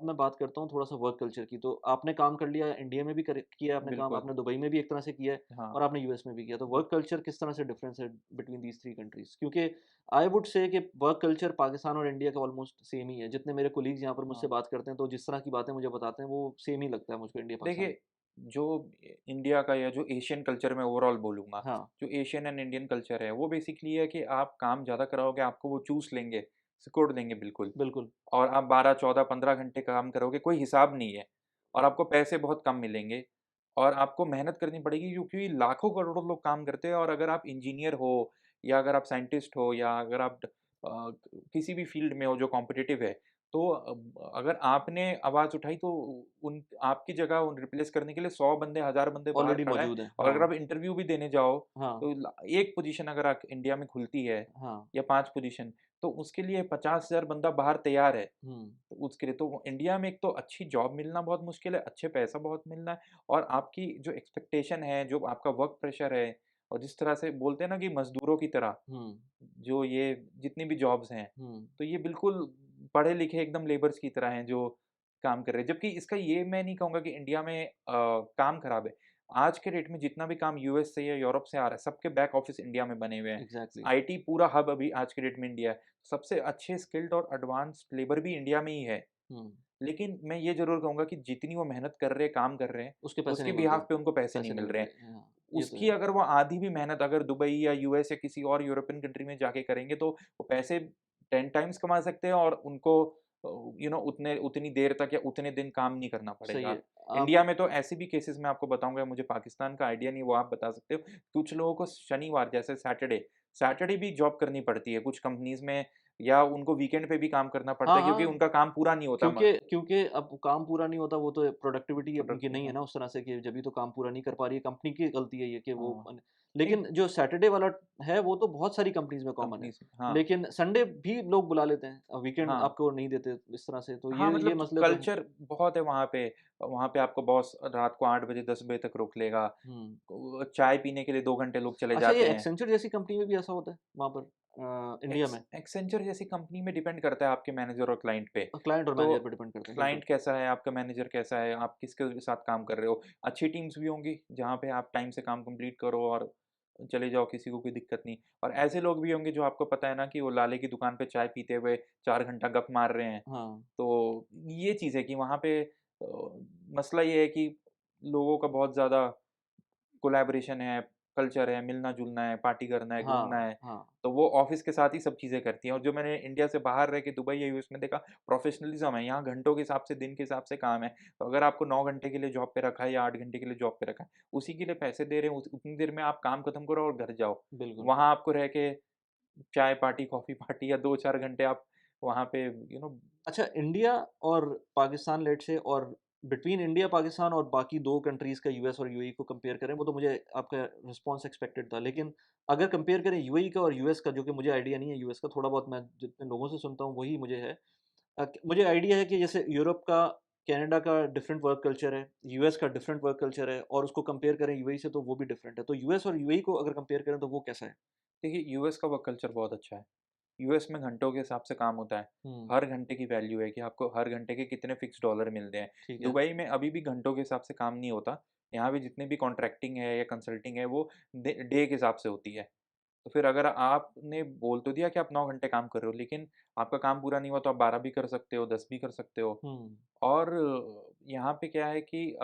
मैं बात करता हूँ थोड़ा-सा वर्क कल्चर की, तो आपने काम कर लिया इंडिया में भी किया आपने काम, बिल्कुल, आपने दुबई में भी एक तरह से किया है हाँ। और आपने यूएस में भी किया। तो वर्क कल्चर किस तरह से डिफरेंस है बिटवीन दीज़ 3 कंट्रीज़? क्योंकि आई वुड से कि वर्क कल्चर पाकिस्तान और इंडिया का ऑलमोस्ट सेम ही है। जितने मेरे कोलीग्स यहाँ पर मुझसे हाँ। बात करते हैं, तो जिस तरह की बातें मुझे बताते हैं, वो सेम ही लगता है मुझको इंडिया-पाकिस्तान। देखिए, जो इंडिया का या जो एशियन कल्चर मैं ओवरऑल बोलूँगा, हाँ, जो एशियन एंड इंडियन कल्चर है, वो बेसिकली है कि आप काम ज़्यादा कराओगे, आपको वो चूस लेंगे, सिकोड़ देंगे बिल्कुल। बिल्कुल। और आप 12, 14, 15 घंटे काम करोगे, कोई हिसाब नहीं है और आपको पैसे बहुत कम मिलेंगे और आपको मेहनत करनी पड़ेगी क्योंकि लाखों करोड़ों लोग काम करते हैं और अगर आप इंजीनियर हो या अगर आप साइंटिस्ट हो या अगर आप किसी भी फ़ील्ड में हो जो कॉम्पिटिटिव है, तो अगर आपने आवाज़ उठाई तो उन आपकी जगह उन रिप्लेस करने के लिए 100 बंदे, 1000 बंदे बाहर ऑलरेडी खड़ा है मौजूद है। और अगर हाँ, आप इंटरव्यू भी देने जाओ, हाँ, तो एक पोज़ीशन अगर इंडिया में खुलती है हाँ। या 5 पोज़ीशन, तो उसके लिए 50,000 बंदा बाहर तैयार है। हुँ, तो उसके लिए तो इंडिया में एक तो अच्छी जॉब मिलना बहुत मुश्किल है, अच्छे पैसा बहुत मिलना है और आपकी जो एक्सपेक्टेशन है, जो आपका वर्क प्रेशर है और जिस तरह से बोलते हैं ना कि मज़दूरों की तरह, हुँ, जो ये जितनी भी जॉब्स हैं, हुँ। तो ये बिल्कुल पढ़े-लिखे एकदम लेबर्स की तरह हैं जो काम कर रहे हैं। जबकि इसका ये मैं नहीं कहूँगा कि इंडिया में काम खराब है। आज के डेट में जितना भी काम यूएस से या यूरोप से आ रहा है, सबके बैक ऑफ़िस इंडिया में बने हुए हैं। एग्ज़ैक्टली। आईटी पूरा हब अभी आज के डेट में इंडिया है। सबसे अच्छे स्किल्ड और एडवांस्ड लेबर भी इंडिया में ही है। हुँ, लेकिन मैं ये ज़रूर कहूँगा कि जितनी वो मेहनत कर रहे हैं, काम कर रहे हैं, उसके पैसे उसके नहीं मिलते, बिहाफ़ पे उनको पैसे नहीं पैसे नहीं मिल रहे हैं। मिलते। हाँ, ये तो उसकी है। अगर वो आधी भी मेहनत अगर दुबई या यूएस या किसी और यूरोपियन कंट्री में जाके करेंगे तो वो पैसे 10 टाइम्स कमा सकते हैं और उनको उतने उतनी देर तक या उतने दिन काम नहीं करना सही पड़ेगा। है। इंडिया आप में तो ऐसे भी केसेज़ मैं आपको बताऊँगा, मुझे पाकिस्तान का आइडिया नहीं, वो आप बता सकते हो। कुछ लोगों को शनिवार जैसे सैटरडे, सैटरडे भी जॉब करनी पड़ती है कुछ कंपनीज़ में या उनको वीकेंड पे भी काम करना पड़ता हाँ, है क्योंकि हाँ, उनका काम पूरा नहीं होता क्योंकि क्योंकि अब काम पूरा नहीं होता, वो तो प्रोडक्टिविटी उनकी प्रोडक्ट नहीं है हाँ, ना उस तरह से कि जभी तो काम पूरा नहीं कर पा रही है, कंपनी की गलती है ये कि वो हाँ। लेकिन नहीं, जो सैटरडे वाला है, वो तो बहुत सारी कंपनीज़ में कॉमन है। कंपनीज़ हाँ, लेकिन संडे भी लोग बुला लेते हैं, वीकेंड हाँ। आपको नहीं देते इस तरह से, तो हाँ, ये मतलब जो मसले तो हैं। कल्चर बहुत है वहाँ पे। वहाँ पे आपको बॉस रात को 8 बजे, 10 बजे तक रोक लेगा। हुँ। चाय पीने के लिए 2 घंटे लोग चले अच्छा, ये जाते हैं। एक्सेंचर जैसी कंपनी में भी ऐसा होता है वहाँ पर इंडिया में? एक्सेंचर जैसी कंपनी में डिपेंड करता है आपके मैनेजर और क्लाइंट पे। क्लाइंट और तो मैनेजर पे डिपेंड करते हैं, बिल्कुल। क्लाइंट कैसा है, आपका मैनेजर कैसा है, आप किसके साथ काम कर रहे हो। अच्छी टीम्स भी होंगी, जहाँ पे आप टाइम से काम कंप्लीट करो और चले जाओ, किसी को कोई दिक्कत नहीं। और ऐसे लोग भी होंगे जो आपको पता है ना कि वो लाले की दुकान पे चाय पीते हुए 4 घंटा गप मार रहे हैं। हाँ, तो ये चीज़ है कि वहाँ पे मसला ये है कि लोगों का बहुत ज़्यादा कोलैबोरेशन है, कल्चर है, मिलना-जुलना है, पार्टी करना है, घूमना हाँ, है। हाँ। तो वो ऑफ़िस के साथ ही सब चीज़ें करती हैं और जो मैंने इंडिया से बाहर रह के दुबई या यूएस में देखा, प्रोफ़ेशनलिज़्म है। यहाँ घंटों के हिसाब से, दिन के हिसाब से काम है। तो अगर आपको 9 घंटे के लिए जॉब पे रखा है या 8 घंटे के लिए जॉब पे रखा है, उसी के लिए पैसे दे रहे हैं, उस उतनी देर में आप काम खत्म करो और घर जाओ। बिल्कुल। वहाँ आपको रह के चाय पार्टी, कॉफ़ी पार्टी या 2-4 घंटे आप वहाँ पे अच्छा, इंडिया और पाकिस्तान लेट्स से और बिटवीन इंडिया, पाकिस्तान और बाकी 2 कंट्रीज़ का यूएस और यूएई को कंपेयर करें, वो तो मुझे आपका रिस्पॉन्स एक्सपेक्टेड था। लेकिन अगर कंपेयर करें यूएई का और यूएस का, जो कि मुझे आइडिया नहीं है यूएस का, थोड़ा बहुत मैं जितने लोगों से सुनता हूँ वही मुझे है। मुझे आइडिया है कि जैसे यूरोप का, कनाडा का डिफरेंट वर्क कल्चर है, यूएस का डिफरेंट वर्क कल्चर है और उसको कंपेयर करें यूएई से तो वो भी डिफरेंट है। तो यूएस और यूएई को अगर कंपेयर करें तो वो कैसा है? देखिए यूएस का वर्क कल्चर बहुत अच्छा है। यूएस में घंटों के हिसाब से काम होता है। हुँ, हर घंटे की वैल्यू है कि आपको हर घंटे के कितने फ़िक्स डॉलर मिलते हैं। ठीक है। दुबई में अभी भी घंटों के हिसाब से काम नहीं होता। यहाँ भी जितने भी कॉन्ट्रैक्टिंग है या कंसल्टिंग है वो डे के हिसाब से होती है। तो फिर अगर आपने बोल तो दिया कि आप 9 घंटे काम कर रहे हो, लेकिन आपका काम पूरा नहीं हुआ तो आप 12 भी कर सकते हो, 10 भी कर सकते हो। हुँ, और यहाँ पे क्या है कि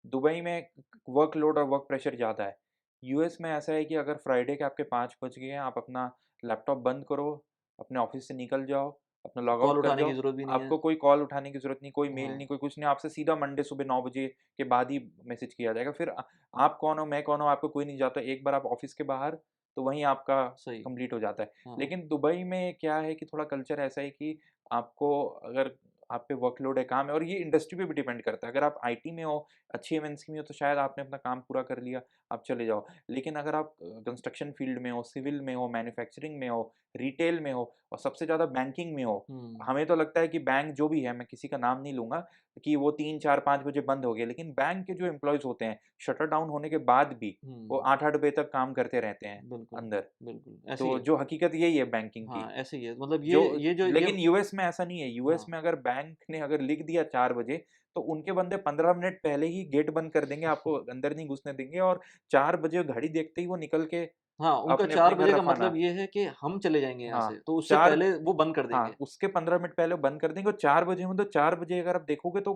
दुबई में वर्कलोड और वर्क प्रेशर ज़्यादा है। यूएस में ऐसा है कि अगर फ्राइडे के आपके 5 बज गए हैं, आप अपना लैपटॉप बंद करो, अपने ऑफ़िस से निकल जाओ, अपना लॉग कॉल आउट कर उठाने की जाओ। ज़रूरत भी नहीं है। आपको कोई कॉल उठाने की ज़रूरत नहीं, कोई मेल हाँ, नहीं, कोई कुछ नहीं, आपसे सीधा मंडे सुबह 9 बजे के बाद ही मैसेज किया जाएगा। फिर आप कौन हो, मैं कौन हूँ, आपको कोई नहीं जानता। एक बार आप ऑफ़िस के बाहर, तो वहीं आपका सही। कंप्लीट हो जाता है। हाँ, लेकिन दुबई में क्या है कि थोड़ा कल्चर ऐसा है कि आपको अगर आप पे वर्कलोड है, काम है और ये इंडस्ट्री पे भी डिपेंड करता है। अगर आप आईटी में हो, अच्छी एमएनसी में हो, तो शायद आपने अपना काम पूरा कर लिया, आप चले जाओ। लेकिन अगर आप कंस्ट्रक्शन फील्ड में हो, सिविल में हो, मैन्युफैक्चरिंग में हो रिटेल में हो और सबसे ज़्यादा बैंकिंग में हो। हुँ, हमें तो लगता है कि बैंक जो भी है, मैं किसी का नाम नहीं लूँगा, कि वो 3, 4, 5 बजे बंद हो गए, लेकिन बैंक के जो एम्प्लॉइज़ होते हैं, शटर डाउन होने के बाद भी वो हुँ, 8-8 बजे तक काम करते रहते हैं बिल्कुल, अंदर। बिल्कुल, ऐसे ही तो है। जो हकीकत यही है बैंकिंग की। हाँ, ऐसे ही है। मतलब जो ये जो ये लेकिन यूएस में ऐसा नहीं है, यूएस हाँ। में अगर बैंक ने अगर लिख दिया 4 बजे, तो उनके बंदे 15 मिनट पहले ही गेट बंद कर देंगे, आपको अंदर नहीं घुसने देंगे और 4 बजे घड़ी देखते ही वो निकल के हाँ, उनका 4 अपने-अपने घर बजे का रवाना। मतलब ये है कि हम चले जाएँगे यहाँ हाँ, से, तो उससे 4 पहले वो बंद कर हाँ, देंगे। उसके 15 मिनट पहले वो बंद कर देंगे और 4 बजे मतलब 4 बजे अगर आप देखोगे तो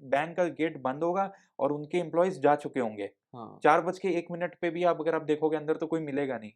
बैंक का गेट बंद होगा और उनके एम्प्लॉइज़ जा चुके होंगे। हाँ। 4 बज के 1 मिनट पे भी आप अगर आप देखोगे अंदर तो कोई मिलेगा नहीं।